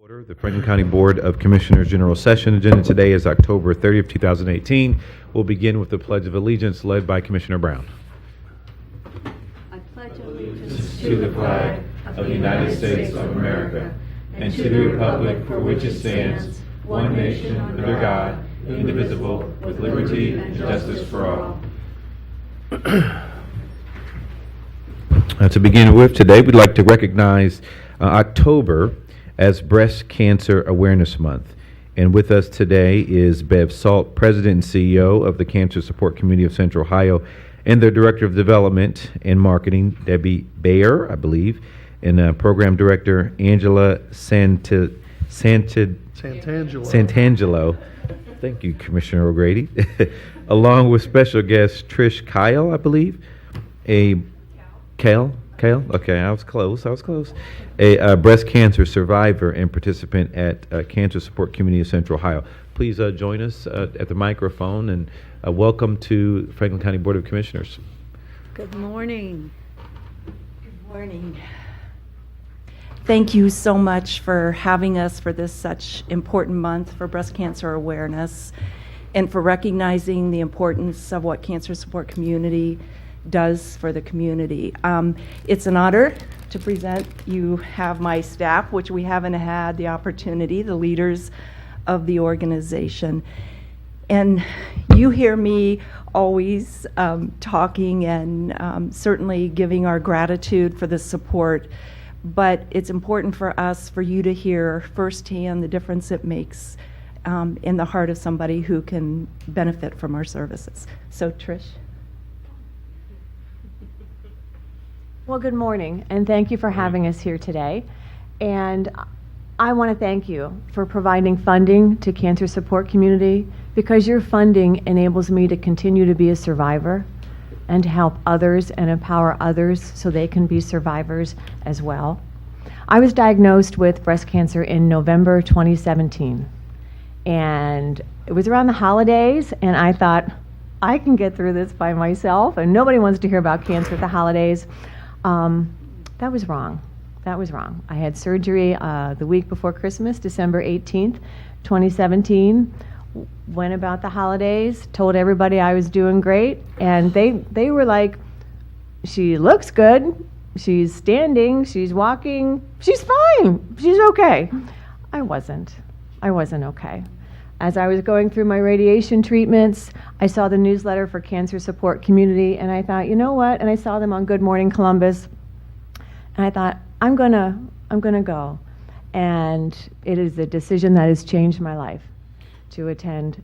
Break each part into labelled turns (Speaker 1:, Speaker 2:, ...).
Speaker 1: Order. The Franklin County Board of Commissioners General Session agenda today is October 30th, 2018. We'll begin with the Pledge of Allegiance led by Commissioner Brown.
Speaker 2: I pledge allegiance
Speaker 1: To the flag of the United States of America and to the republic for which it stands, one nation under God, indivisible, with liberty and justice for all. To begin with, today we'd like to recognize October as Breast Cancer Awareness Month. And with us today is Bev Salt, President and CEO of the Cancer Support Community of Central Ohio, and their Director of Development and Marketing, Debbie Bayer, I believe, and Program Director, Angela Santangelo. Thank you, Commissioner O'Grady. Along with special guest Trish Kyle, I believe. Kale? Okay, I was close. A breast cancer survivor and participant at Cancer Support Community of Central Ohio. Please join us at the microphone and welcome to Franklin County Board of Commissioners.
Speaker 2: Good morning.
Speaker 3: Good morning. Thank you so much for having us for this such important month for breast cancer awareness and for recognizing the importance of what Cancer Support Community does for the community. It's an honor to present. You have my staff, which we haven't had the opportunity, the leaders of the organization. And you hear me always talking and certainly giving our gratitude for the support, but it's important for us, for you to hear firsthand the difference it makes in the heart of somebody who can benefit from our services. So Trish.
Speaker 4: Well, good morning, and thank you for having us here today. And I want to thank you for providing funding to Cancer Support Community, because your funding enables me to continue to be a survivor and to help others and empower others so they can be survivors as well. I was diagnosed with breast cancer in November 2017, and it was around the holidays, and I thought, I can get through this by myself, and nobody wants to hear about cancer at the holidays. That was wrong. I had surgery the week before Christmas, December 18th, 2017. Went about the holidays, told everybody I was doing great, and they were like, she looks good, she's standing, she's walking, she's fine, she's okay. I wasn't okay. As I was going through my radiation treatments, I saw the newsletter for Cancer Support Community, and I thought, you know what? And I saw them on Good Morning Columbus, and I thought, I'm gonna go. And it is a decision that has changed my life to attend.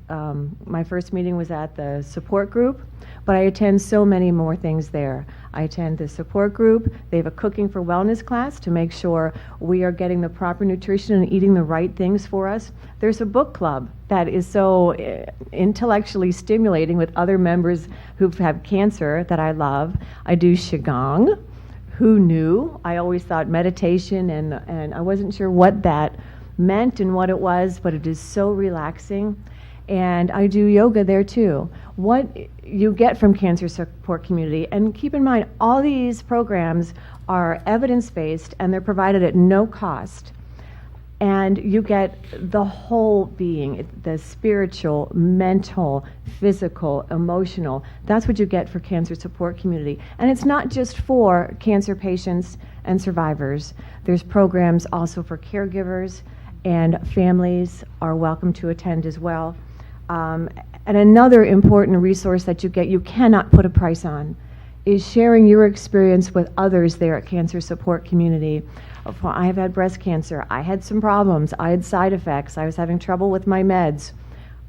Speaker 4: My first meeting was at the support group, but I attend so many more things there. I attend the support group. They have a cooking for wellness class to make sure we are getting the proper nutrition and eating the right things for us. There's a book club that is so intellectually stimulating with other members who've had cancer that I love. I do Qigong. Who knew? I always thought meditation, and I wasn't sure what that meant and what it was, but it is so relaxing. And I do yoga there too. What you get from Cancer Support Community, and keep in mind, all these programs are evidence-based and they're provided at no cost. And you get the whole being, the spiritual, mental, physical, emotional. That's what you get for Cancer Support Community. And it's not just for cancer patients and survivors. There's programs also for caregivers, and families are welcome to attend as well. And another important resource that you get, you cannot put a price on, is sharing your experience with others there at Cancer Support Community. I have had breast cancer. I had some problems. I had side effects. I was having trouble with my meds.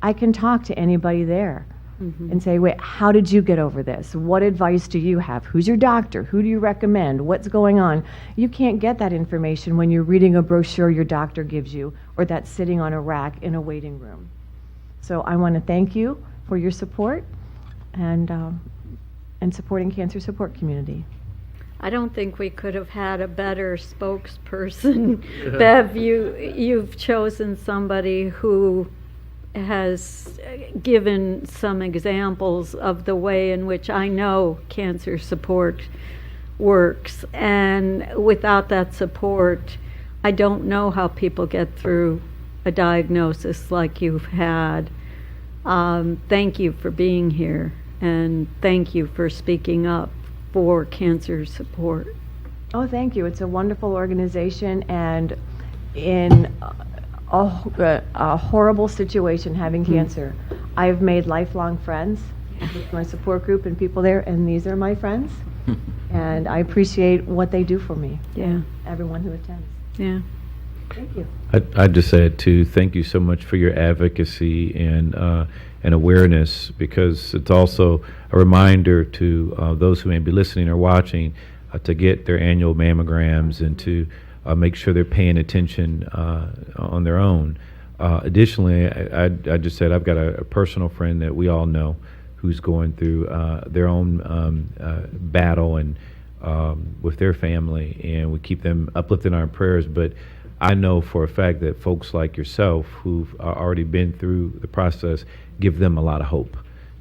Speaker 4: I can talk to anybody there and say, wait, how did you get over this? What advice do you have? Who's your doctor? Who do you recommend? What's going on? You can't get that information when you're reading a brochure your doctor gives you, or that's sitting on a rack in a waiting room. So I want to thank you for your support and supporting Cancer Support Community.
Speaker 2: I don't think we could have had a better spokesperson. Bev, you've chosen somebody who has given some examples of the way in which I know cancer support works. And without that support, I don't know how people get through a diagnosis like you've had. Thank you for being here, and thank you for speaking up for cancer support.
Speaker 4: Oh, thank you. It's a wonderful organization, and in a horrible situation, having cancer, I've made lifelong friends with my support group and people there, and these are my friends, and I appreciate what they do for me.
Speaker 2: Yeah,
Speaker 4: Everyone who attends.
Speaker 2: yeah.
Speaker 4: Thank you.
Speaker 1: I'd just say too, thank you so much for your advocacy and awareness, because it's also a reminder to those who may be listening or watching to get their annual mammograms and to make sure they're paying attention on their own. Additionally, I just said I've got a personal friend that we all know who's going through their own battle and with their family, and we keep them uplifted in our prayers. But I know for a fact that folks like yourself who've already been through the process give them a lot of hope.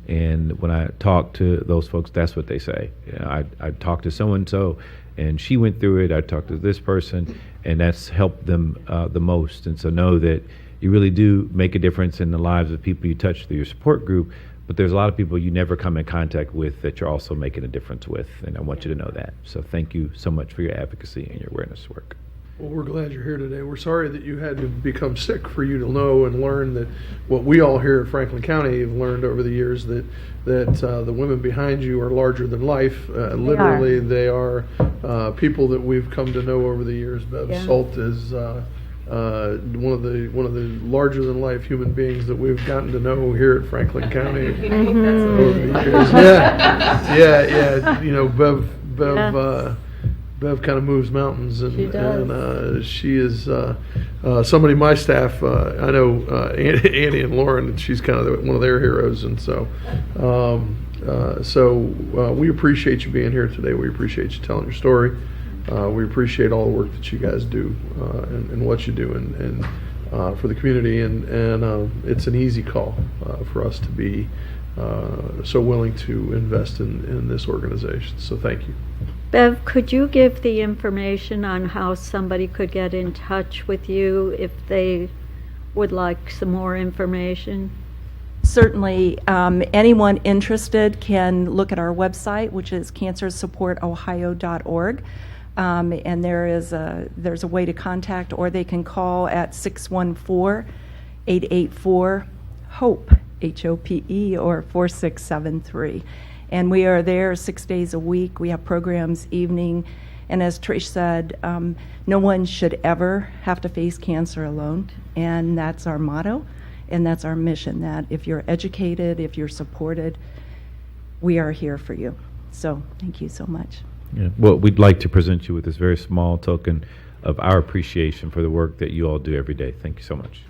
Speaker 1: And when I talk to those folks, that's what they say. You know, I talked to so-and-so, and she went through it. I talked to this person, and that's helped them the most. And so know that you really do make a difference in the lives of people you touch through your support group, but there's a lot of people you never come in contact with that you're also making a difference with, and I want you to know that. So thank you so much for your advocacy and your awareness work.
Speaker 5: Well, we're glad you're here today. We're sorry that you had to become sick for you to know and learn that what we all here at Franklin County have learned over the years, that the women behind you are larger than life. Literally, they are people that we've come to know over the years. Bev Salt is one of the larger than life human beings that we've gotten to know here at Franklin County over the years. Yeah. You know, Bev kind of moves mountains, and
Speaker 2: She does.
Speaker 5: and she is somebody in my staff. I know Annie and Lauren, and she's kind of one of their heroes, and so we appreciate you being here today. We appreciate you telling your story. We appreciate all the work that you guys do and what you do and for the community, and it's an easy call for us to be so willing to invest in this organization. So thank you.
Speaker 2: Bev, could you give the information on how somebody could get in touch with you if they would like some more information?
Speaker 3: Certainly, anyone interested can look at our website, which is cancersupportohio.org. And there's a way to contact, or they can call at 614-884-HOPE, H-O-P-E, or 4673. And we are there 6 days a week. We have programs evening. And as Trish said, no one should ever have to face cancer alone. And that's our motto, and that's our mission, that if you're educated, if you're supported, we are here for you. So thank you so much.
Speaker 1: Yeah. Well, we'd like to present you with this very small token of our appreciation for the work that you all do every day. Thank you so much.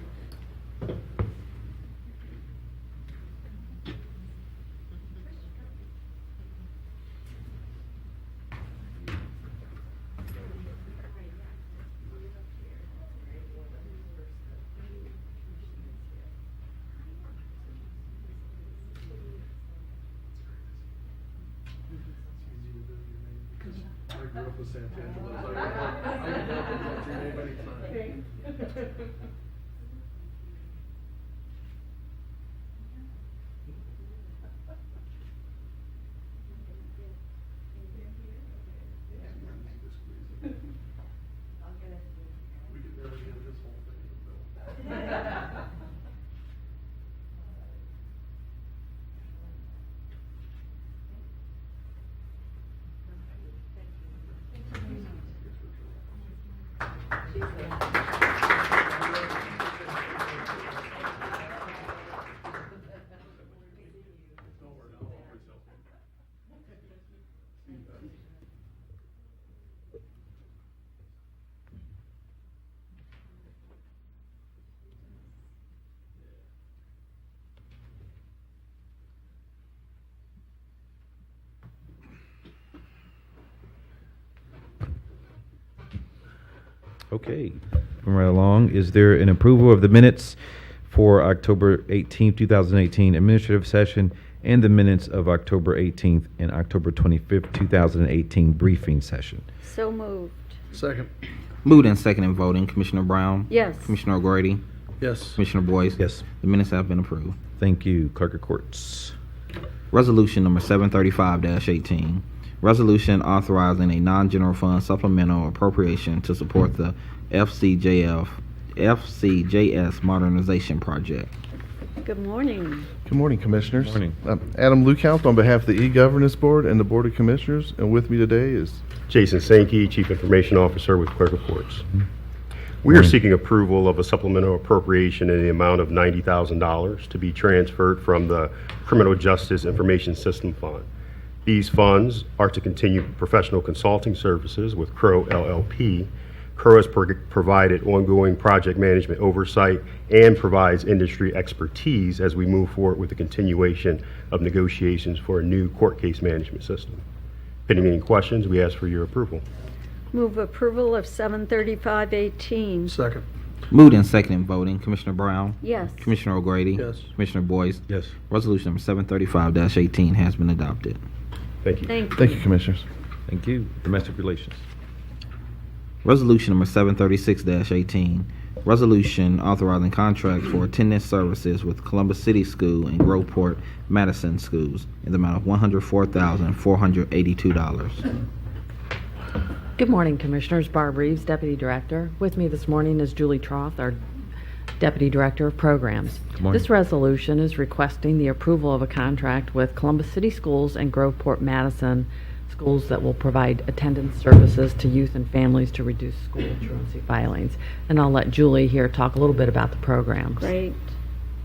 Speaker 5: I grew up with Santangelo. I can help him with your name anytime. We could barely get this whole thing built.
Speaker 1: Okay, moving right along. Is there an approval of the minutes for October 18th, 2018 administrative session and the minutes of October 18th and October 25th, 2018 briefing session?
Speaker 2: So moved.
Speaker 5: Second.
Speaker 6: Moved and seconded voting. Commissioner Brown?
Speaker 2: Yes.
Speaker 6: Commissioner O'Grady?
Speaker 5: Yes.
Speaker 6: Commissioner Boyce?
Speaker 1: Yes.
Speaker 6: The minutes have been approved.
Speaker 1: Thank you. Clerk of Courts.
Speaker 6: Resolution number 735-18. Resolution authorizing a non-general fund supplemental appropriation to support the FCJS modernization project.
Speaker 2: Good morning.
Speaker 7: Good morning, Commissioners.
Speaker 1: Morning.
Speaker 7: Adam Lukaunt on behalf of the E-Governance Board and the Board of Commissioners, and with me today is
Speaker 8: Jason Sankey, Chief Information Officer with Clerk of Courts. We are seeking approval of a supplemental appropriation in the amount of $90,000 to be transferred from the Criminal Justice Information System Fund. These funds are to continue professional consulting services with Crow LLP. Crow has provided ongoing project management oversight and provides industry expertise as we move forward with the continuation of negotiations for a new court case management system. Pending any questions, we ask for your approval.
Speaker 2: Move approval of 735-18.
Speaker 5: Second.
Speaker 6: Moved and seconded voting. Commissioner Brown?
Speaker 2: Yes.
Speaker 6: Commissioner O'Grady?
Speaker 5: Yes.
Speaker 6: Commissioner Boyce?
Speaker 1: Yes.
Speaker 6: Resolution number 735-18 has been adopted.
Speaker 8: Thank you.
Speaker 2: Thank you.
Speaker 7: Thank you, Commissioners.
Speaker 1: Thank you. Domestic Relations.
Speaker 6: Resolution number 736-18. Resolution authorizing contracts for attendance services with Columbus City School and Groveport Madison Schools in the amount of $104,482.
Speaker 9: Good morning, Commissioners. Barb Reeves, Deputy Director. With me this morning is Julie Troth, our Deputy Director of Programs.
Speaker 1: morning.
Speaker 9: This resolution is requesting the approval of a contract with Columbus City Schools and Groveport Madison Schools that will provide attendance services to youth and families to reduce school truancy filings. And I'll let Julie here talk a little bit about the programs.
Speaker 2: Great.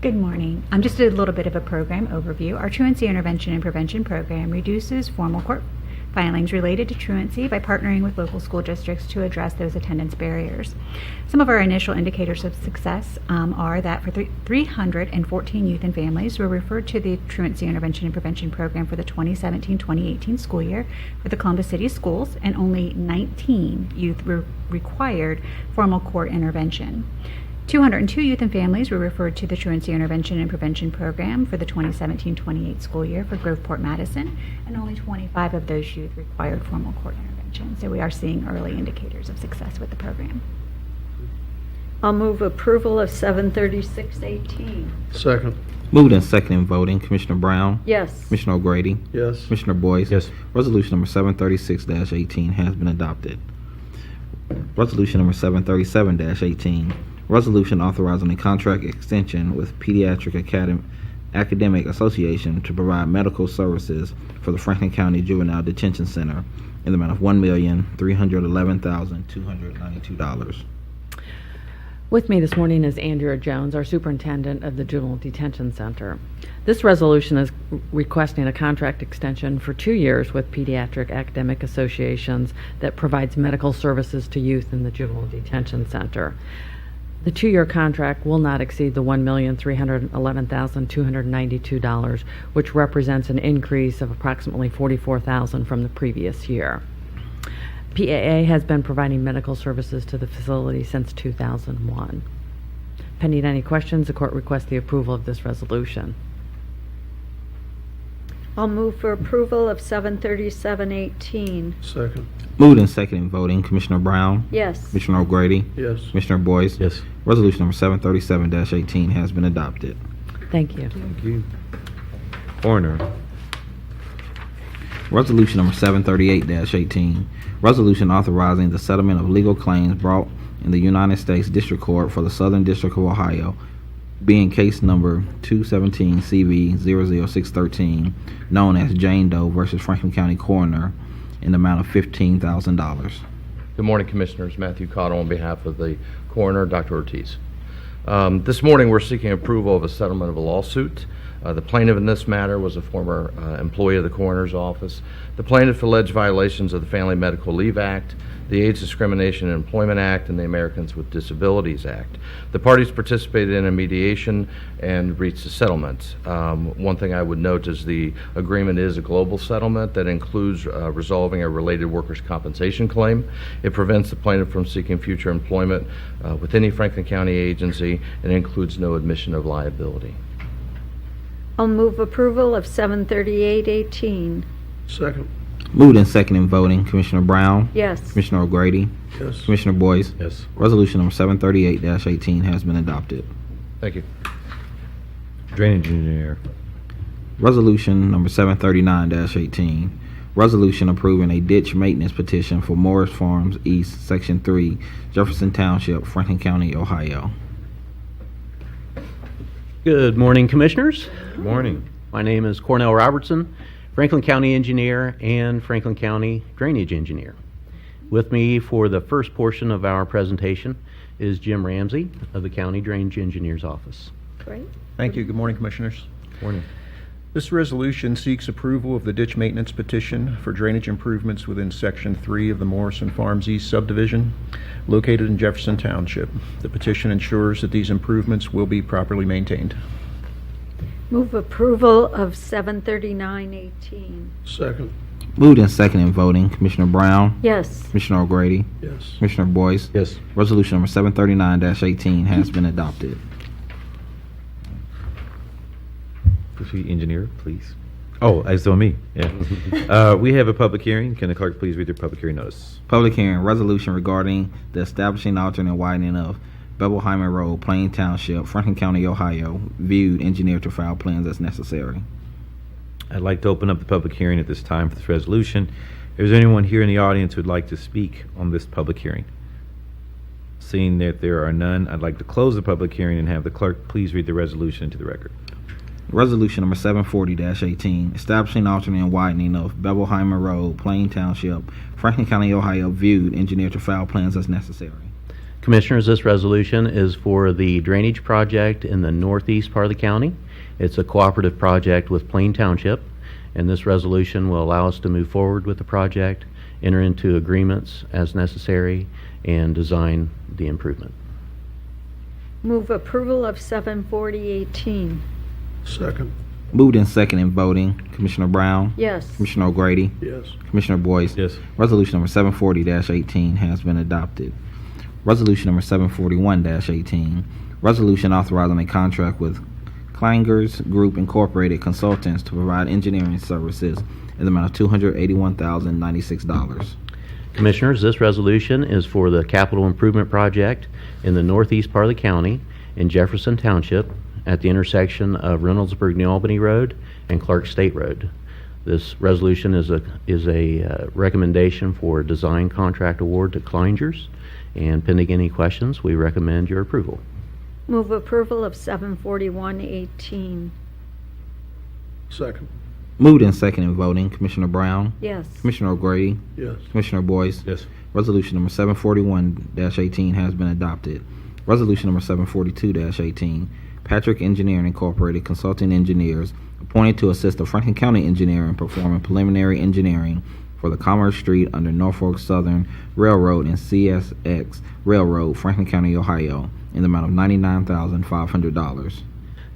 Speaker 10: Good morning. Just a little bit of a program overview. Our Truancy Intervention and Prevention Program reduces formal court filings related to truancy by partnering with local school districts to address those attendance barriers. Some of our initial indicators of success are that for 314 youth and families were referred to the Truancy Intervention and Prevention Program for the 2017-2018 school year for the Columbus City Schools, and only 19 youth required formal court intervention. 202 youth and families were referred to the Truancy Intervention and Prevention Program for the 2017-28 school year for Groveport Madison, and only 25 of those youth required formal court intervention. So we are seeing early indicators of success with the program.
Speaker 2: I'll move approval of 736-18.
Speaker 5: Second.
Speaker 6: Moved and seconded voting. Commissioner Brown?
Speaker 2: Yes.
Speaker 6: Commissioner O'Grady?
Speaker 5: Yes.
Speaker 6: Commissioner Boyce?
Speaker 1: Yes.
Speaker 6: Resolution number 736-18 has been adopted. Resolution number 737-18. Resolution authorizing a contract extension with Pediatric Academic Association to provide medical services for the Franklin County Juvenile Detention Center in the amount of $1,311,292.
Speaker 9: With me this morning is Andrea Jones, our Superintendent of the Juvenile Detention Center. This resolution is requesting a contract extension for 2 years with Pediatric Academic Associations that provides medical services to youth in the Juvenile Detention Center. The 2-year contract will not exceed the $1,311,292, which represents an increase of approximately $44,000 from the previous year. PAA has been providing medical services to the facility since 2001. Pending any questions, the court requests the approval of this resolution.
Speaker 2: I'll move for approval of 737-18.
Speaker 5: Second.
Speaker 6: Moved and seconded voting. Commissioner Brown?
Speaker 2: Yes.
Speaker 6: Commissioner O'Grady?
Speaker 5: Yes.
Speaker 6: Commissioner Boyce?
Speaker 1: Yes.
Speaker 6: Resolution number 737-18 has been adopted.
Speaker 9: Thank you.
Speaker 1: Thank you. Coroner.
Speaker 6: Resolution number 738-18. Resolution authorizing the settlement of legal claims brought in the United States District Court for the Southern District of Ohio, being case number 217 CV 00613, known as Jane Doe versus Franklin County Coroner, in the amount of $15,000.
Speaker 11: Good morning, Commissioners. Matthew Cottle on behalf of the coroner, Dr. Ortiz. This morning, we're seeking approval of a settlement of a lawsuit. The plaintiff in this matter was a former employee of the coroner's office. The plaintiff alleged violations of the Family Medical Leave Act, the AIDS Discrimination in Employment Act, and the Americans with Disabilities Act. The parties participated in a mediation and reached a settlement. One thing I would note is the agreement is a global settlement that includes resolving a related workers' compensation claim. It prevents the plaintiff from seeking future employment with any Franklin County agency, and includes no admission of liability.
Speaker 2: I'll move approval of 738-18.
Speaker 5: Second.
Speaker 6: Moved and second in voting, Commissioner Brown,
Speaker 2: Yes.
Speaker 6: Commissioner O'Grady,
Speaker 5: Yes.
Speaker 6: Commissioner Boyce.
Speaker 1: Yes.
Speaker 6: Resolution number 738-18 has been adopted.
Speaker 11: Thank you.
Speaker 1: Drainage engineer.
Speaker 6: Resolution number 739-18, resolution approving a ditch maintenance petition for Morris Farms East, Section 3, Jefferson Township, Franklin County, Ohio.
Speaker 12: Good morning, Commissioners.
Speaker 1: Good morning.
Speaker 12: My name is Cornell Robertson, Franklin County Engineer and Franklin County Drainage Engineer. With me for the first portion of our presentation is Jim Ramsey of the County Drainage Engineer's Office.
Speaker 2: Great.
Speaker 13: Thank you. Good morning, Commissioners.
Speaker 1: Morning.
Speaker 13: This resolution seeks approval of the ditch maintenance petition for drainage improvements within Section 3 of the Morrison Farms East subdivision located in Jefferson Township. The petition ensures that these improvements will be properly maintained.
Speaker 2: Move approval of 739-18.
Speaker 5: Second.
Speaker 6: Moved and second in voting, Commissioner Brown,
Speaker 2: Yes.
Speaker 6: Commissioner O'Grady,
Speaker 5: Yes.
Speaker 6: Commissioner Boyce.
Speaker 1: Yes.
Speaker 6: Resolution number 739-18 has been adopted.
Speaker 1: Proceed, engineer, please. Oh, it's on me. Yeah. We have a public hearing. Can the clerk please read the public hearing notice?
Speaker 6: Public hearing, resolution regarding the establishing, alternate, and widening of Bevelheimer Road, Plain Township, Franklin County, Ohio, viewed, engineered to file plans as necessary.
Speaker 1: I'd like to open up the public hearing at this time for this resolution. Is there anyone here in the audience who would like to speak on this public hearing? Seeing that there are none, I'd like to close the public hearing and have the clerk please read the resolution into the record.
Speaker 6: Resolution number 740-18, establishing, alternate, and widening of Bevelheimer Road, Plain Township, Franklin County, Ohio, viewed, engineered to file plans as necessary.
Speaker 12: Commissioners, this resolution is for the drainage project in the northeast part of the county. It's a cooperative project with Plain Township, and this resolution will allow us to move forward with the project, enter into agreements as necessary, and design the improvement.
Speaker 2: Move approval of 740-18.
Speaker 5: Second.
Speaker 6: Moved and second in voting, Commissioner Brown,
Speaker 2: Yes.
Speaker 6: Commissioner O'Grady,
Speaker 5: Yes.
Speaker 6: Commissioner Boyce.
Speaker 1: Yes.
Speaker 6: Resolution number 740-18 has been adopted. Resolution number 741-18, resolution authorizing a contract with Kleinger's Group Incorporated Consultants to provide engineering services in the amount of $281,096.
Speaker 12: Commissioners, this resolution is for the capital improvement project in the northeast part of the county in Jefferson Township at the intersection of Reynoldsburg New Albany Road and Clark State Road. This resolution is a recommendation for a design contract award to Kleinger's, and pending any questions, we recommend your approval.
Speaker 2: Move approval of 741-18.
Speaker 5: Second.
Speaker 6: Moved and second in voting, Commissioner Brown,
Speaker 2: Yes.
Speaker 6: Commissioner O'Grady,
Speaker 5: Yes.
Speaker 6: Commissioner Boyce.
Speaker 1: Yes.
Speaker 6: Resolution number 741-18 has been adopted. Resolution number 742-18, Patrick Engineering Incorporated Consulting Engineers appointed to assist the Franklin County Engineer in performing preliminary engineering for the Commerce Street under Norfolk Southern Railroad and CSX Railroad, Franklin County, Ohio, in the amount of $99,500.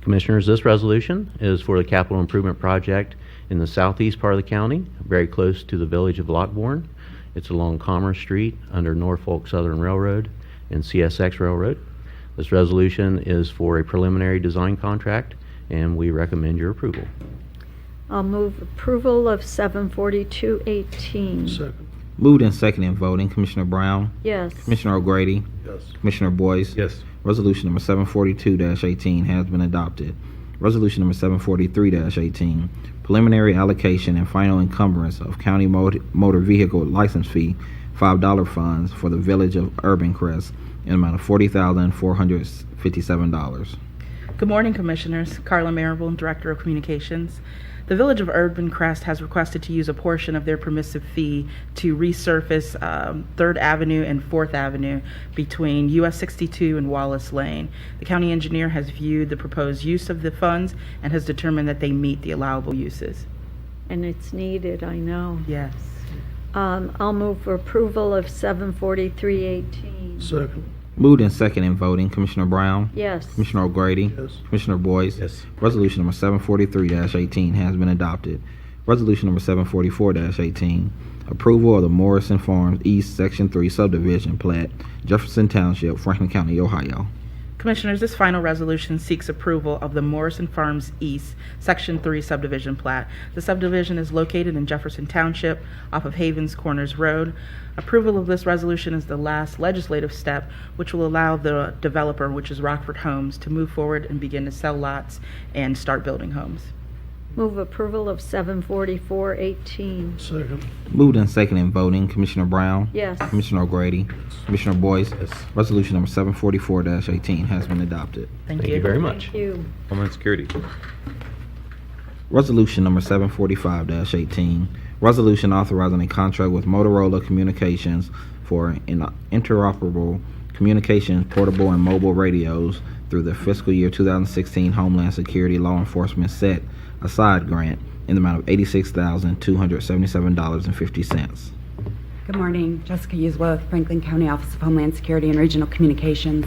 Speaker 12: Commissioners, this resolution is for the capital improvement project in the southeast part of the county, very close to the village of Lockbourne. It's along Commerce Street under Norfolk Southern Railroad and CSX Railroad. This resolution is for a preliminary design contract, and we recommend your approval.
Speaker 2: I'll move approval of 742-18.
Speaker 5: Second.
Speaker 6: Moved and second in voting, Commissioner Brown,
Speaker 2: Yes.
Speaker 6: Commissioner O'Grady,
Speaker 5: Yes.
Speaker 6: Commissioner Boyce.
Speaker 1: Yes.
Speaker 6: Resolution number 742-18 has been adopted. Resolution number 743-18, preliminary allocation and final encumbrance of county motor vehicle license fee, $5 funds for the village of Urban Crest in an amount of $40,457.
Speaker 14: Good morning, Commissioners. Carla Marable, Director of Communications. The Village of Urban Crest has requested to use a portion of their permissive fee to resurface 3rd Avenue and 4th Avenue between US 62 and Wallace Lane. The county engineer has viewed the proposed use of the funds and has determined that they meet the allowable uses.
Speaker 2: And it's needed, I know.
Speaker 14: Yes.
Speaker 2: I'll move for approval of 743-18.
Speaker 5: Second.
Speaker 6: Moved and second in voting, Commissioner Brown,
Speaker 2: Yes.
Speaker 6: Commissioner O'Grady,
Speaker 5: Yes.
Speaker 6: Commissioner Boyce.
Speaker 1: Yes.
Speaker 6: Resolution number 743-18 has been adopted. Resolution number 744-18, approval of the Morrison Farms East Section 3 subdivision plat, Jefferson Township, Franklin County, Ohio.
Speaker 14: Commissioners, this final resolution seeks approval of the Morrison Farms East Section 3 subdivision plat. The subdivision is located in Jefferson Township off of Havens Corners Road. Approval of this resolution is the last legislative step which will allow the developer, which is Rockford Homes, to move forward and begin to sell lots and start building homes.
Speaker 2: Move approval of 744-18.
Speaker 5: Second.
Speaker 6: Moved and seconded in voting, Commissioner Brown?
Speaker 2: Yes.
Speaker 6: Commissioner O'Grady? Commissioner Boyce?
Speaker 1: Yes.
Speaker 6: Resolution number 744-18 has been adopted.
Speaker 14: Thank
Speaker 12: Thank you very much.
Speaker 2: Thank you.
Speaker 1: Homeland Security.
Speaker 6: Resolution number 745-18, resolution authorizing a contract with Motorola Communications for interoperable communications, portable and mobile radios through the fiscal year 2016 Homeland Security Law Enforcement Set Aside Grant in the amount of $86,277.50.
Speaker 15: Good morning. Jessica Usworth, Franklin County Office of Homeland Security and Regional Communications.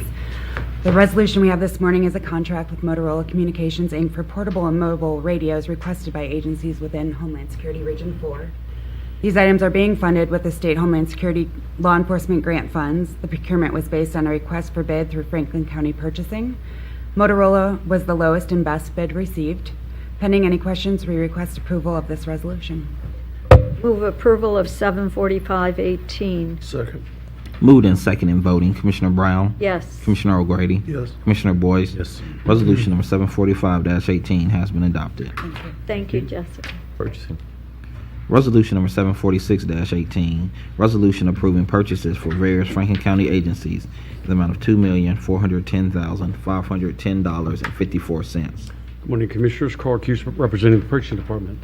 Speaker 15: The resolution we have this morning is a contract with Motorola Communications, Inc. for portable and mobile radios requested by agencies within Homeland Security Region 4. These items are being funded with the State Homeland Security Law Enforcement Grant Funds. The procurement was based on a request for bid through Franklin County Purchasing. Motorola was the lowest and best bid received. Pending any questions, we request approval of this resolution.
Speaker 2: Move approval of 745-18.
Speaker 5: Second.
Speaker 6: Moved and seconded in voting, Commissioner Brown?
Speaker 2: Yes.
Speaker 6: Commissioner O'Grady?
Speaker 5: Yes.
Speaker 6: Commissioner Boyce?
Speaker 1: Yes.
Speaker 6: Resolution number 745-18 has been adopted.
Speaker 2: Thank you, Jessica.
Speaker 1: Purchasing.
Speaker 6: Resolution number 746-18, resolution approving purchases for various Franklin County agencies in the amount of $2,410,510.54.
Speaker 16: Good morning, Commissioners. Carl Cuse, representing the Purchasing Department.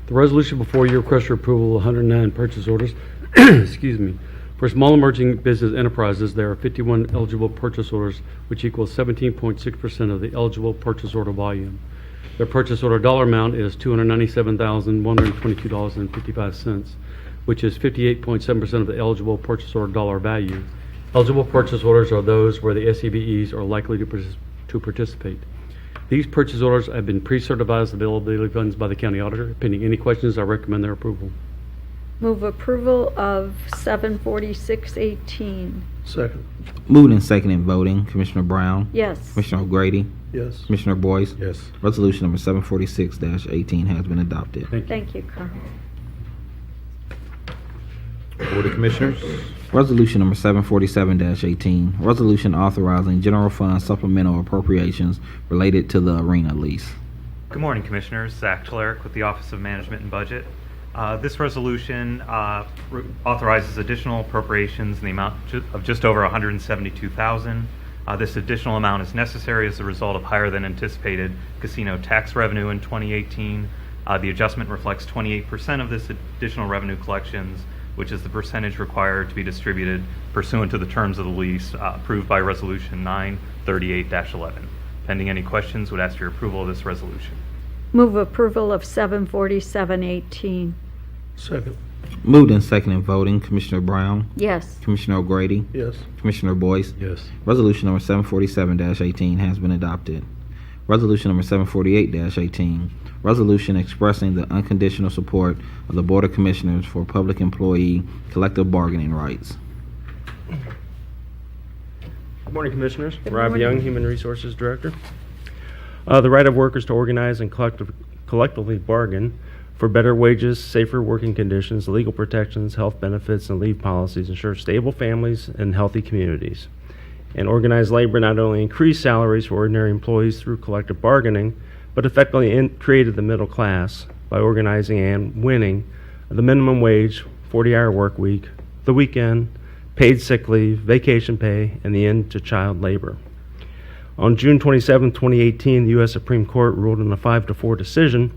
Speaker 16: The resolution before you requests for approval of 109 purchase orders. Excuse me. For small emerging business enterprises, there are 51 eligible purchase orders, which equals 17.6% of the eligible purchase order volume. Their purchase order dollar amount is $297,122.55, which is 58.7% of the eligible purchase order dollar value. Eligible purchase orders are those where the SCBEs are likely to participate. These purchase orders have been pre-certified as availability funds by the county auditor. Pending any questions, I recommend their approval.
Speaker 2: Move approval of 746-18.
Speaker 5: Second.
Speaker 6: Moved and seconded in voting, Commissioner Brown?
Speaker 2: Yes.
Speaker 6: Commissioner O'Grady?
Speaker 5: Yes.
Speaker 6: Commissioner Boyce?
Speaker 1: Yes.
Speaker 6: Resolution number 746-18 has been adopted.
Speaker 2: Thank you, Carl.
Speaker 1: Board of Commissioners.
Speaker 6: Resolution number 747-18, resolution authorizing general fund supplemental appropriations related to the arena lease.
Speaker 17: Good morning, Commissioners. Zach Choleric with the Office of Management and Budget. This resolution authorizes additional appropriations in the amount of just over $172,000. This additional amount is necessary as a result of higher than anticipated casino tax revenue in 2018. The adjustment reflects 28% of this additional revenue collections, which is the percentage required to be distributed pursuant to the terms of the lease approved by Resolution 938-11. Pending any questions, would ask your approval of this resolution.
Speaker 2: Move approval of 747-18.
Speaker 5: Second.
Speaker 6: Moved and seconded voting, Commissioner Brown?
Speaker 2: Yes.
Speaker 6: Commissioner O'Grady?
Speaker 5: Yes.
Speaker 6: Commissioner Boyce?
Speaker 1: Yes.
Speaker 6: Resolution number 747-18 has been adopted. Resolution number 748-18, resolution expressing the unconditional support of the Board of Commissioners for public employee collective bargaining rights.
Speaker 16: Good morning, Commissioners.
Speaker 2: Good
Speaker 16: Rob
Speaker 2: morning.
Speaker 16: Young, Human Resources Director. The right of workers to organize and collectively bargain for better wages, safer working conditions, legal protections, health benefits, and leave policies ensure stable families and healthy communities. And organized labor not only increased salaries for ordinary employees through collective bargaining, but effectively created the middle class by organizing and winning the minimum wage, 40-hour work week, the weekend, paid sick leave, vacation pay, and the end to child labor. On June 27, 2018, the U.S. Supreme Court ruled in a 5-4 decision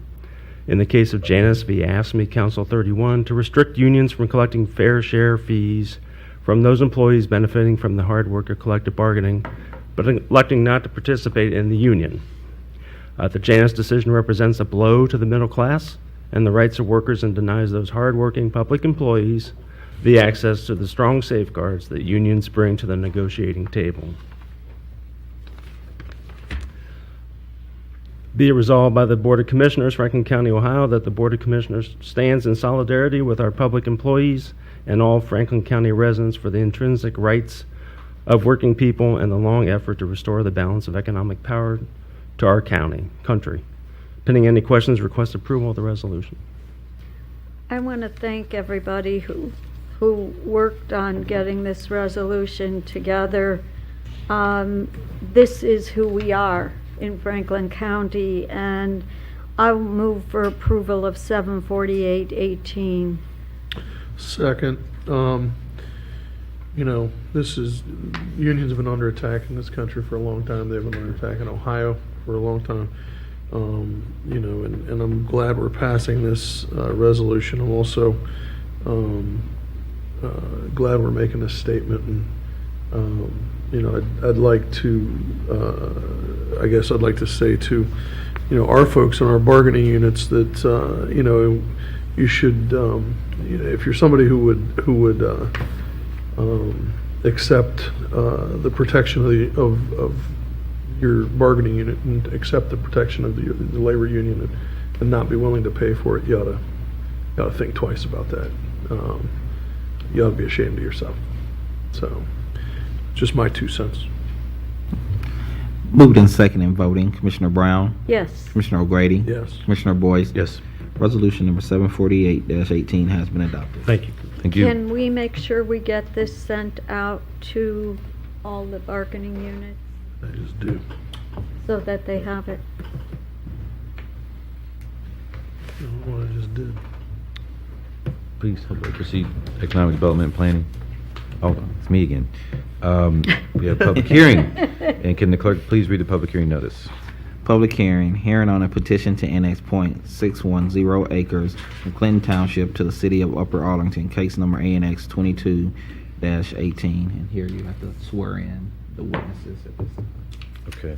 Speaker 16: in the case of Janus v. AFSCME Council 31 to restrict unions from collecting fair share fees from those employees benefiting from the hard work of collective bargaining, but electing not to participate in the union. The Janus decision represents a blow to the middle class and the rights of workers and denies those hardworking public employees the access to the strong safeguards that unions bring to the negotiating table. Be it resolved by the Board of Commissioners, Franklin County, Ohio, that the Board of Commissioners stands in solidarity with our public employees and all Franklin County residents for the intrinsic rights of working people and the long effort to restore the balance of economic power to our country. Pending any questions, request approval of the resolution.
Speaker 2: I want to thank everybody who worked on getting this resolution together. This is who we are in Franklin County, and I will move for approval of 74818.
Speaker 5: Second. Unions have been under attack in this country for a long time. They've been under attack in Ohio for a long time. And I'm glad we're passing this resolution. I'm also glad we're making this statement. And I'd like to, I'd like to say to, our folks in our bargaining units that you should, if you're somebody who would accept the protection of your bargaining unit and accept the protection of the labor union and not be willing to pay for it, you ought to think twice about that. You ought to be ashamed of yourself. So, just my 2 cents.
Speaker 6: Moved in second in voting, Commissioner Brown,
Speaker 2: Yes.
Speaker 6: Commissioner O'Grady,
Speaker 5: Yes.
Speaker 6: Commissioner Boyce.
Speaker 1: Yes.
Speaker 6: Resolution number 748-18 has been adopted.
Speaker 16: Thank you.
Speaker 1: Thank you.
Speaker 2: Can we make sure we get this sent out to all the bargaining units
Speaker 5: I just do.
Speaker 2: so that they have it?
Speaker 5: I don't know what I just did.
Speaker 1: Please proceed. Economic Development and Planning. Oh, it's me again. We have public hearing. And can the clerk please read the public hearing notice?
Speaker 6: Public hearing on a petition to annex .610 acres from Clinton Township to the city of Upper Arlington, case number ANX 22-18. And here you have to swear in the witnesses at this time.
Speaker 1: Okay.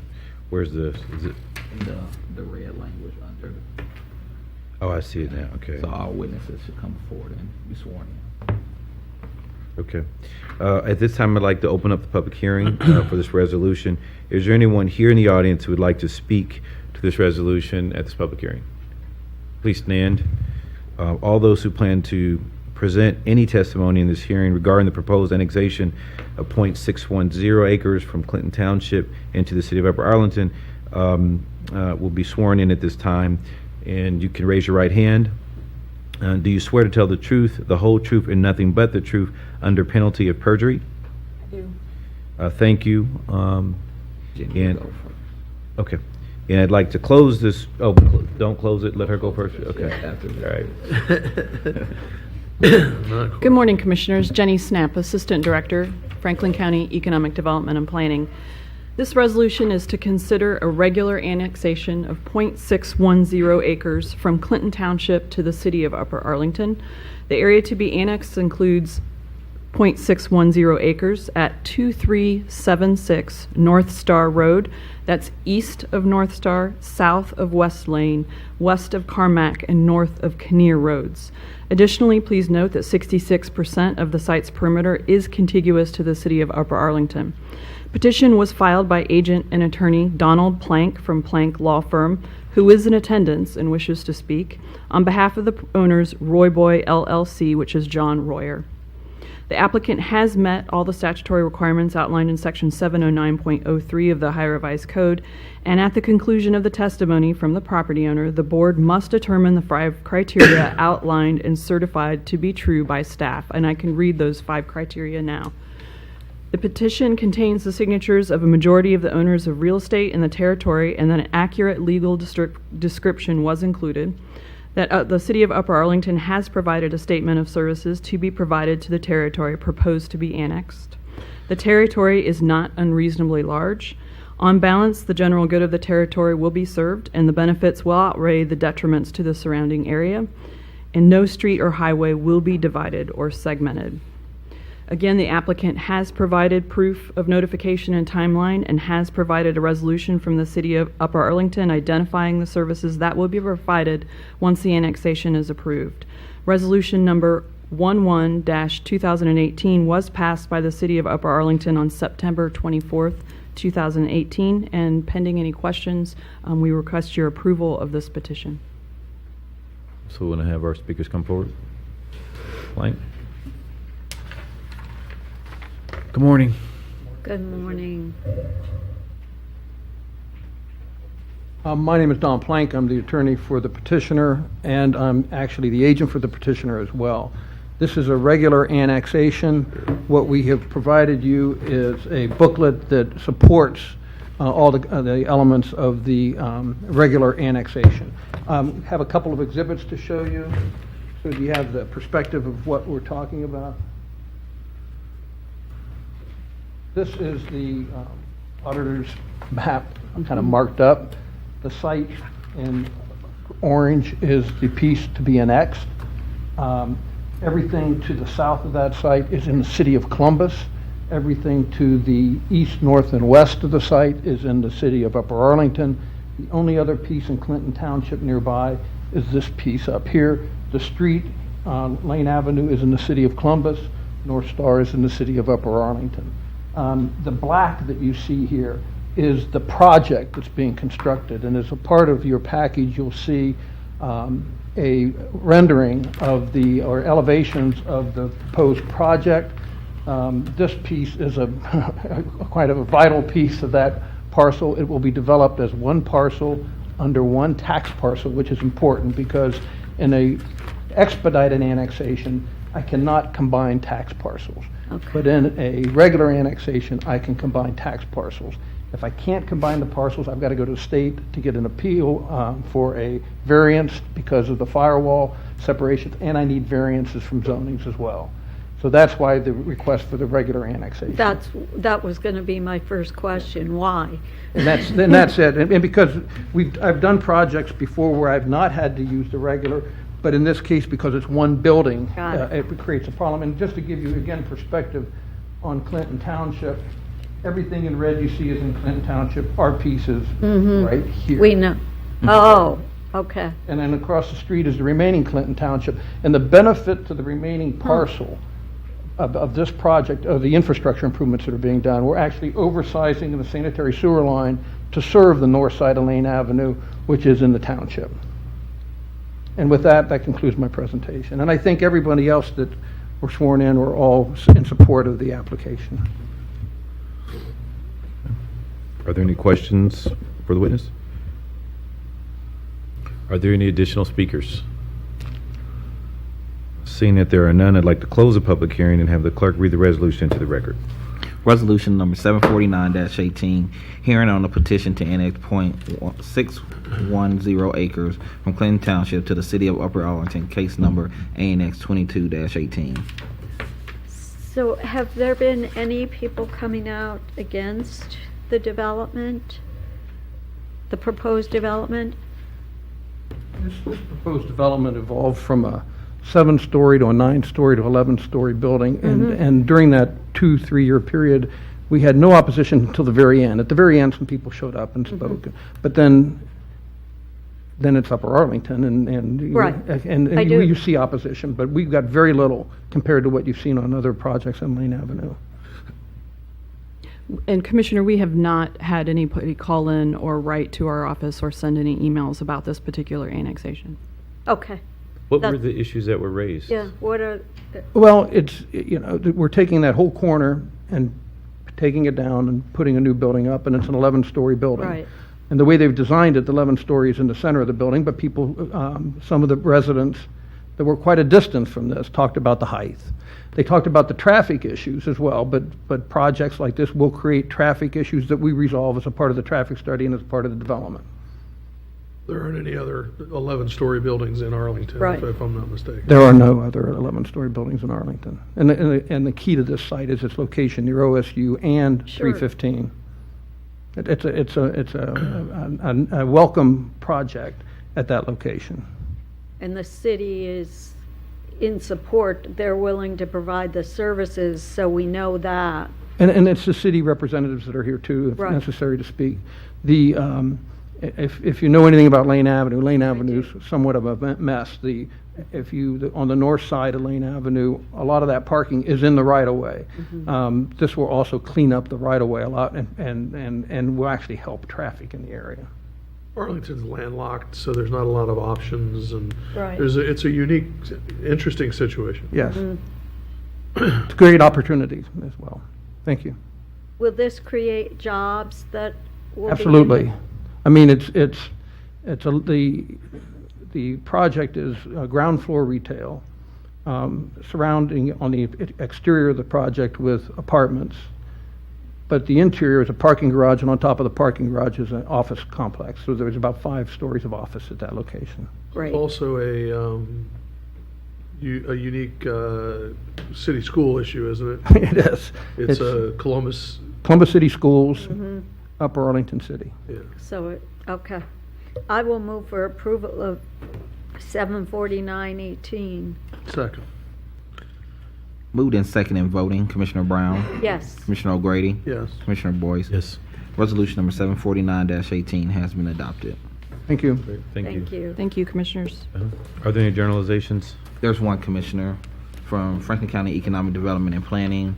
Speaker 1: Where's this? Is it?
Speaker 6: The red language under the.
Speaker 1: Oh, I see it now. Okay.
Speaker 6: So all witnesses should come forward and be sworn in.
Speaker 1: Okay. At this time, I'd like to open up the public hearing for this resolution. Is there anyone here in the audience who would like to speak to this resolution at this public hearing? Please stand. All those who plan to present any testimony in this hearing regarding the proposed annexation of .610 acres from Clinton Township into the city of Upper Arlington will be sworn in at this time. And you can raise your right hand. Do you swear to tell the truth, the whole truth, and nothing but the truth under penalty of perjury?
Speaker 15: I do.
Speaker 1: Thank you. Okay. And I'd like to close this. Oh, don't close it. Let her go first. Okay. All right.
Speaker 18: Good morning, Commissioners. Jenny Snap, Assistant Director, Franklin County Economic Development and Planning. This resolution is to consider a regular annexation of .610 acres from Clinton Township to the city of Upper Arlington. The area to be annexed includes .610 acres at 2376 North Star Road. That's east of North Star, south of West Lane, west of Carmack, and north of Kinnear Roads. Additionally, please note that 66% of the site's perimeter is contiguous to the city of Upper Arlington. Petition was filed by agent and attorney Donald Plank from Plank Law Firm, who is in attendance and wishes to speak, on behalf of the owners Roy Boy LLC, which is John Royer. The applicant has met all the statutory requirements outlined in Section 709.03 of the Ohio Revised Code, and at the conclusion of the testimony from the property owner, the board must determine the 5 criteria outlined and certified to be true by staff, and I can read those 5 criteria now. The petition contains the signatures of a majority of the owners of real estate in the territory, and that an accurate legal description was included. That the city of Upper Arlington has provided a statement of services to be provided to the territory proposed to be annexed. The territory is not unreasonably large. On balance, the general good of the territory will be served, and the benefits will outweigh the detriments to the surrounding area, and no street or highway will be divided or segmented. Again, the applicant has provided proof of notification and timeline and has provided a resolution from the city of Upper Arlington identifying the services that will be provided once the annexation is approved. Resolution number 11-2018 was passed by the city of Upper Arlington on September 24th, 2018, and pending any questions, we request your approval of this petition.
Speaker 1: So we're going to have our speakers come forward. Blank.
Speaker 19: Good morning.
Speaker 2: Good morning.
Speaker 19: My name is Don Plank. I'm the attorney for the petitioner, and I'm actually the agent for the petitioner as well. This is a regular annexation. What we have provided you is a booklet that supports all the elements of the regular annexation. Have a couple of exhibits to show you, so you have the perspective of what we're talking about. This is the auditor's map, kind of marked up. The site in orange is the piece to be annexed. Everything to the south of that site is in the city of Columbus. Everything to the east, north, and west of the site is in the city of Upper Arlington. The only other piece in Clinton Township nearby is this piece up here. The street on Lane Avenue is in the city of Columbus. North Star is in the city of Upper Arlington. The black that you see here is the project that's being constructed, and as a part of your package you'll see a rendering of or elevations of the proposed project. This piece is quite a vital piece of that parcel. It will be developed as one parcel under one tax parcel, which is important because in a expedited annexation I cannot combine tax parcels. Okay. But in a regular annexation I can combine tax parcels. If I can't combine the parcels, I've got to go to the state to get an appeal for a variance because of the firewall separations, and I need variances from zonings as well. So that's why the request for the regular annexation.
Speaker 2: That was going to be my first question. Why?
Speaker 19: And that's it. And because I've done projects before where I've not had to use the regular, but in this case, because it's one building, it creates a problem. And just to give you again perspective on Clinton Township. Everything in red you see is in Clinton Township. Our piece is right here.
Speaker 2: We know. Oh, okay.
Speaker 19: And then across the street is the remaining Clinton Township. And the benefit to the remaining parcel of this project, of the infrastructure improvements that are being done, we're actually oversizing the sanitary sewer line to serve the north side of Lane Avenue, which is in the township. And with that, that concludes my presentation. And I think everybody else that were sworn in were all in support of the application.
Speaker 1: Are there any questions for the witness? Are there any additional speakers? Seeing that there are none, I'd like to close the public hearing and have the clerk read the resolution into the record.
Speaker 6: Resolution number 749-18, hearing on the petition to annex .610 acres from Clinton Township to the city of Upper Arlington, case number ANX 22-18.
Speaker 2: So have there been any people coming out against the development, the proposed development?
Speaker 19: This proposed development evolved from a 7-story to a 9-story to 11-story building, and during that 2-3 year period, we had no opposition until the very end. At the very end, some people showed up and spoke, but then it's Upper Arlington, and
Speaker 2: right.
Speaker 19: and you see opposition, but we've got very little compared to what you've seen on other projects on Lane Avenue.
Speaker 18: And Commissioner, we have not had anybody call in or write to our office or send any emails about this particular annexation.
Speaker 2: Okay.
Speaker 1: What were the issues that were raised?
Speaker 2: Yeah, what are...
Speaker 19: Well, it's, we're taking that whole corner and taking it down and putting a new building up, and it's an 11-story building.
Speaker 2: Right.
Speaker 19: And the way they've designed it, the 11 stories in the center of the building, but people, some of the residents that were quite a distance from this talked about the height. They talked about the traffic issues as well, but projects like this will create traffic issues that we resolve as a part of the traffic study and as part of the development.
Speaker 5: There aren't any other 11-story buildings in Arlington,
Speaker 2: right.
Speaker 5: if I'm not mistaken.
Speaker 19: There are no other 11-story buildings in Arlington. And the key to this site is its location near OSU and 315. It's a welcome project at that location.
Speaker 2: And the city is in support. They're willing to provide the services, so we know that.
Speaker 19: And it's the city representatives that are here too, if necessary to speak. If you know anything about Lane Avenue, Lane Avenue is somewhat of a mess. On the north side of Lane Avenue, a lot of that parking is in the right-of-way. This will also clean up the right-of-way a lot and will actually help traffic in the area.
Speaker 5: Arlington's landlocked, so there's not a lot of options, and
Speaker 2: right.
Speaker 5: It's a unique, interesting situation.
Speaker 19: Yes. It's a great opportunity as well. Thank you.
Speaker 2: will this create jobs that will be in
Speaker 19: Absolutely. I mean, the project is ground floor retail, surrounding on the exterior of the project with apartments. But the interior is a parking garage, and on top of the parking garage is an office complex. So there's about 5 stories of office at that location.
Speaker 2: Great.
Speaker 5: Also a unique city school issue, isn't it?
Speaker 19: It is.
Speaker 5: It's Columbus.
Speaker 19: Columbus City Schools,
Speaker 2: Mhm.
Speaker 19: Upper Arlington City.
Speaker 5: Yeah.
Speaker 2: So, okay. I will move for approval of 74918.
Speaker 5: Second.
Speaker 6: Moved and second in voting, Commissioner Brown,
Speaker 2: Yes.
Speaker 6: Commissioner O'Grady,
Speaker 5: Yes.
Speaker 6: Commissioner Boyce.
Speaker 1: Yes.
Speaker 6: Resolution number 749-18 has been adopted.
Speaker 19: Thank you.
Speaker 1: Thank you.
Speaker 2: Thank you.
Speaker 18: Thank you, Commissioners.
Speaker 1: Are there any generalizations?
Speaker 6: There's one, Commissioner, from Franklin County Economic Development and Planning,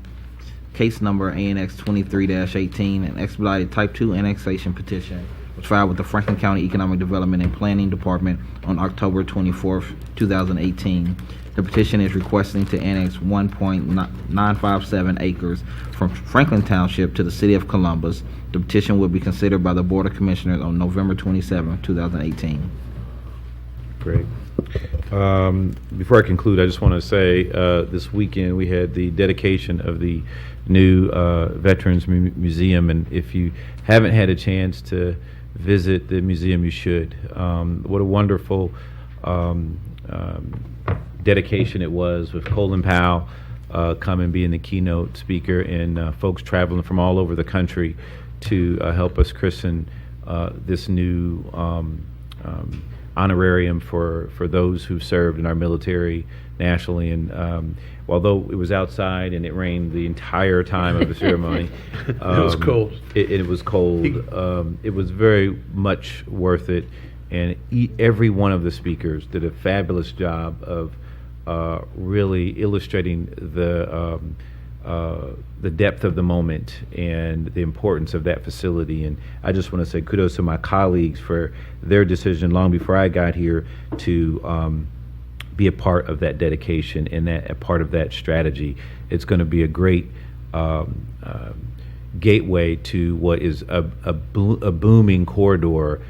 Speaker 6: case number ANX 23-18, an expedited Type 2 annexation petition was filed with the Franklin County Economic Development and Planning Department on October 24th, 2018. The petition is requesting to annex 1.957 acres from Franklin Township to the City of Columbus. The petition will be considered by the Board of Commissioners on November 27, 2018.
Speaker 1: Great. Before I conclude, I just want to say this weekend we had the dedication of the new Veterans Museum, and if you haven't had a chance to visit the museum, you should. What a wonderful dedication it was, with Colin Powell coming being the keynote speaker, and folks traveling from all over the country to help us christen this new honorarium for those who served in our military nationally. And although it was outside and it rained the entire time of the ceremony,
Speaker 5: It was cold.
Speaker 1: It was cold. It was very much worth it, and every one of the speakers did a fabulous job of really illustrating the depth of the moment and the importance of that facility. And I just want to say kudos to my colleagues for their decision long before I got here to be a part of that dedication and a part of that strategy. It's going to be a great gateway to what is a booming corridor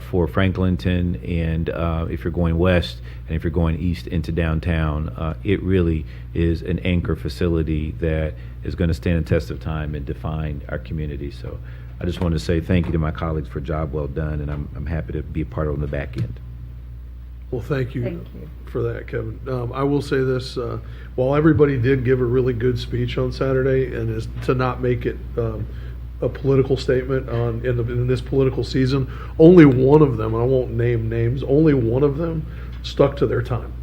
Speaker 1: for Franklinton, and if you're going west and if you're going east into downtown, it really is an anchor facility that is going to stand the test of time and define our community. So I just want to say thank you to my colleagues for a job well done, and I'm happy to be a part of it on the back end.
Speaker 5: Well, thank you,
Speaker 2: Thank you.
Speaker 5: for that, Kevin. I will say this, while everybody did give a really good speech on Saturday, and is to not make it a political statement in this political season, only one of them, and I won't name names, only one of them stuck to their time.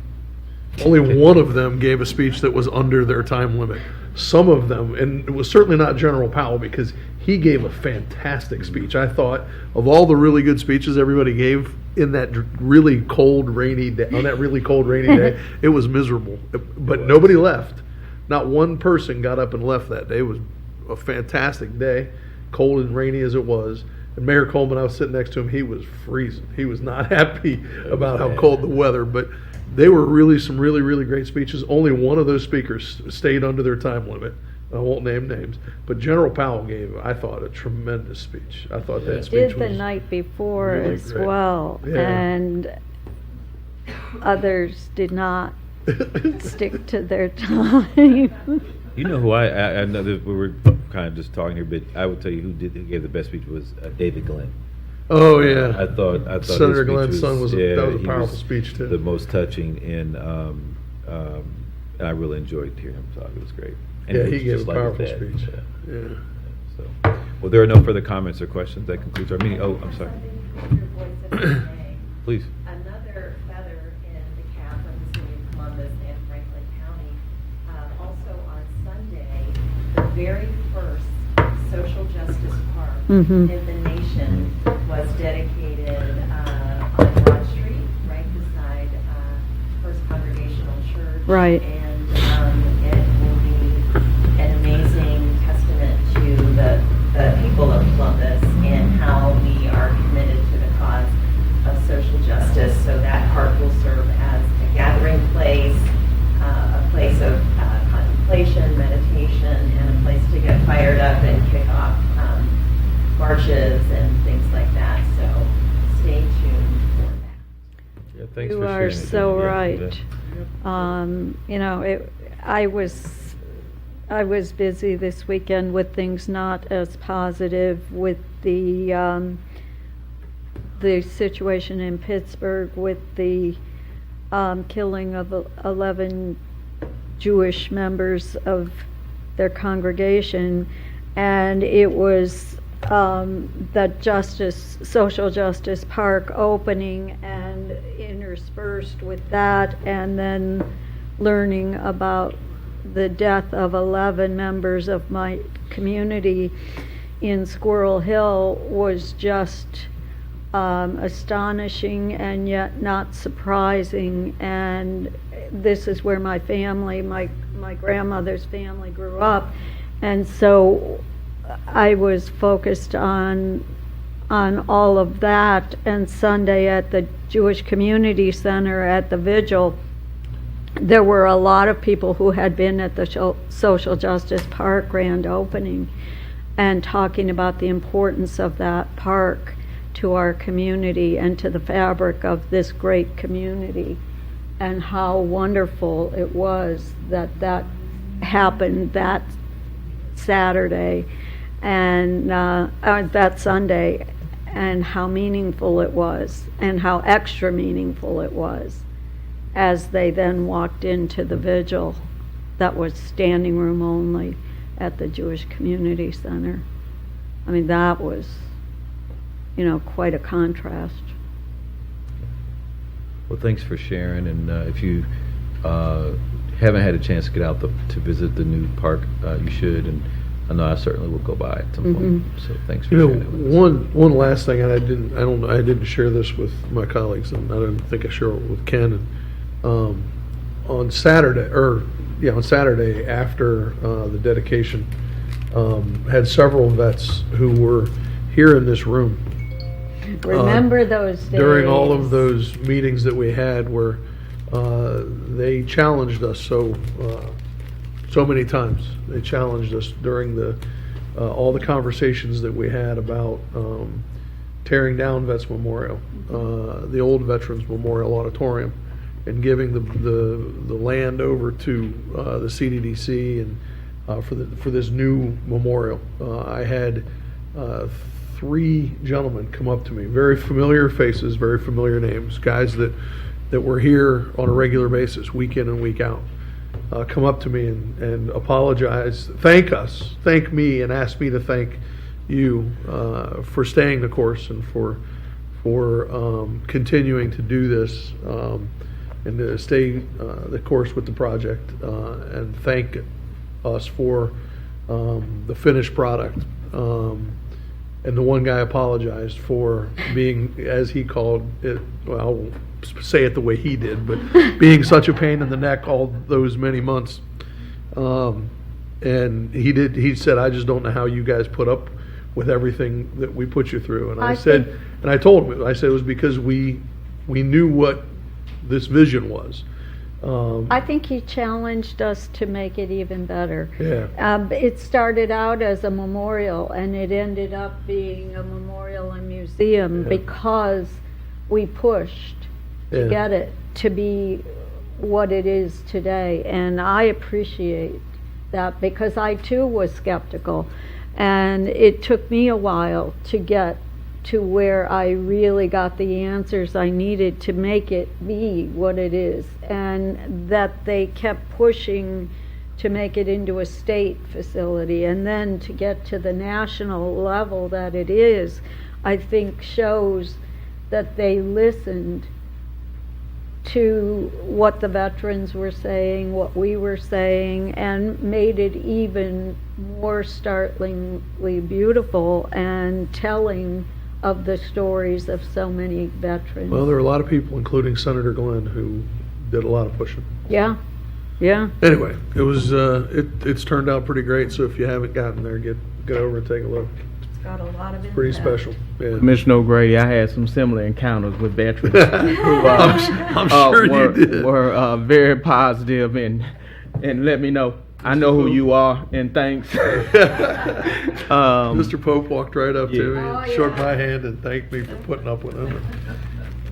Speaker 5: Only one of them gave a speech that was under their time limit. Some of them, and it was certainly not General Powell, because he gave a fantastic speech. I thought of all the really good speeches everybody gave in that really cold, rainy day, on that really cold, rainy day, it was miserable. But nobody left. Not one person got up and left that day. It was a fantastic day, cold and rainy as it was. And Mayor Coleman, I was sitting next to him, he was freezing. He was not happy about how cold the weather, but they were really some really, really great speeches. Only one of those speakers stayed under their time limit. I won't name names, but General Powell gave, I thought, a tremendous speech. I thought that speech
Speaker 2: Did the
Speaker 5: was
Speaker 2: night before
Speaker 5: really
Speaker 2: as
Speaker 5: great.
Speaker 2: well,
Speaker 5: Yeah.
Speaker 2: and others did not stick to their time.
Speaker 1: You know who I know that we were kind of just talking here, but I would tell you who gave the best speech was David Glenn.
Speaker 5: Oh, yeah.
Speaker 1: I thought
Speaker 5: Senator
Speaker 1: his speech
Speaker 5: Glenn's son was that was a
Speaker 1: he
Speaker 5: powerful speech, too.
Speaker 1: The most touching, and I really enjoyed hearing him talk. It was great. And
Speaker 5: Yeah,
Speaker 1: was
Speaker 5: he gave
Speaker 1: just
Speaker 5: a
Speaker 1: like his
Speaker 5: powerful
Speaker 1: dad.
Speaker 5: speech.
Speaker 1: Yeah.
Speaker 5: Yeah.
Speaker 1: So, well, there are no further comments or questions. That concludes our meeting. Oh, I'm sorry. Please.
Speaker 20: Another feather in the cap of the city of Columbus and Franklin County. Also on Sunday, the very first social justice park
Speaker 2: Mhm.
Speaker 20: in the nation was dedicated on Broad Street, right beside First Congregational Church.
Speaker 2: Right.
Speaker 20: And it will be an amazing testament to the people of Columbus and how we are committed to the cause of social justice. So that park will serve as a gathering place, a place of contemplation, meditation, and a place to get fired up and kick marches and things like that. So stay tuned for that.
Speaker 1: Yeah, thanks
Speaker 2: You
Speaker 1: for
Speaker 2: are
Speaker 1: sharing it,
Speaker 2: so
Speaker 1: yeah,
Speaker 2: right. You know, I was busy this weekend with things not as positive, with the situation in Pittsburgh with the killing of 11 Jewish members of their congregation, and it was the Social Justice Park opening, and interspersed with that, and then learning about the death of 11 members of my community in Squirrel Hill was just astonishing and yet not surprising. And this is where my family, my grandmother's family, grew up, and so I was focused on all of that. And Sunday at the Jewish Community Center at the vigil, there were a lot of people who had been at the Social Justice Park grand opening and talking about the importance of that park to our community and to the fabric of this great community, and how wonderful it was that that happened that Saturday and that Sunday, and how meaningful it was, and how extra meaningful it was as they then walked into the vigil that was standing room only at the Jewish Community Center. I mean, that was, you know, quite a contrast.
Speaker 1: Well, thanks for sharing, and if you haven't had a chance to get out to visit the new park, you should, and I know I certainly will go by at some point. So thanks for sharing it with us.
Speaker 5: One last thing, and I didn't share this with my colleagues, and I don't think I shared it with Ken. And, on Saturday after the dedication, had several vets who were here in this room.
Speaker 2: Remember those days.
Speaker 5: During all of those meetings that we had, where they challenged us so many times. They challenged us during all the conversations that we had about tearing down Vets Memorial, the old Veterans Memorial Auditorium, and giving the land over to the CDDC and for this new memorial. I had 3 gentlemen come up to me, very familiar faces, very familiar names, guys that were here on a regular basis, week in and week out, come up to me and apologize, thank me, and ask me to thank you for staying the course and for continuing to do this, and to stay the course with the project, and thank us for the finished product. And the one guy apologized for being, as he called it, well, I won't say it the way he did, but being such a pain in the neck all those many months. And he said, I just don't know how you guys put up with everything that we put you through. And I told him, I said it was because we knew what this vision was.
Speaker 2: I think he challenged us to make it even better.
Speaker 5: Yeah.
Speaker 2: It started out as a memorial, and it ended up being a memorial and museum because we pushed to get it to be what it is today. And I appreciate that, because I too was skeptical, and it took me a while to get to where I really got the answers I needed to make it be what it is, and that they kept pushing to make it into a state facility, and then to get to the national level that it is, I think shows that they listened to what the veterans were saying, what we were saying, and made it even more startlingly beautiful and telling of the stories of so many veterans.
Speaker 5: Well, there are a lot of people, including Senator Glenn, who did a lot of pushing.
Speaker 2: Yeah.
Speaker 5: Anyway, it was it's turned out pretty great. So if you haven't gotten there, get over and take a look.
Speaker 2: It's got a lot of
Speaker 5: Pretty special. Yeah.
Speaker 21: Commissioner O'Grady, I had some similar encounters with veterans who
Speaker 5: I'm sure you did.
Speaker 21: were very positive and let me know I know who you are, and thanks.
Speaker 5: Mr. Pope walked right up to me
Speaker 21: Yeah.
Speaker 5: and shook my hand and thanked me for putting up with him.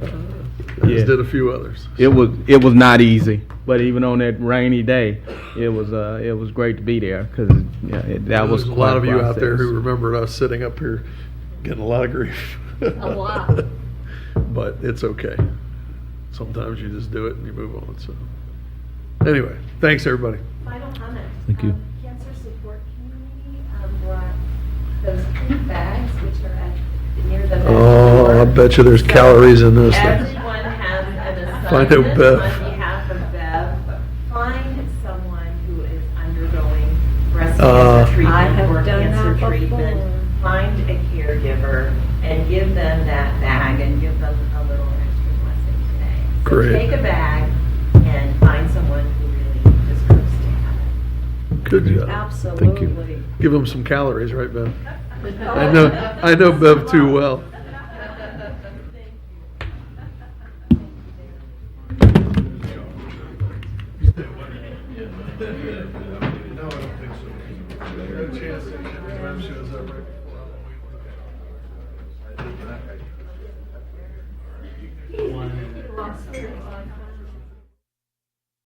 Speaker 21: Yeah.
Speaker 5: As did a few others.
Speaker 21: It was not easy, but even on that rainy day, it was great to be there because that was
Speaker 5: There's a
Speaker 21: quite
Speaker 5: lot of you out there
Speaker 21: process.
Speaker 5: who remembered us sitting up here getting a lot of grief.
Speaker 2: A lot.
Speaker 5: But it's okay. Sometimes you just do it and you move on. So anyway, thanks everybody.
Speaker 20: Final comment.
Speaker 1: Thank you.
Speaker 20: Cancer Support Community brought those pink bags, which are near the.
Speaker 5: Oh, I bet you there's calories in those things.
Speaker 20: Everyone has an
Speaker 5: Find out
Speaker 20: assignment
Speaker 5: Bev.
Speaker 20: on behalf of Bev. Find someone who is undergoing breast
Speaker 5: Uh,
Speaker 20: cancer
Speaker 2: I
Speaker 20: treatment
Speaker 2: have
Speaker 20: or
Speaker 2: done
Speaker 20: cancer
Speaker 2: that
Speaker 20: treatment.
Speaker 2: before.
Speaker 20: Find a caregiver and give them that bag and give them a little extra blessing today. So
Speaker 5: Great.
Speaker 20: take a bag and find someone who really deserves to have it.
Speaker 5: Good job.
Speaker 2: Absolutely.
Speaker 5: Give them some calories, right, Bev? I know Bev too well.
Speaker 20: Lost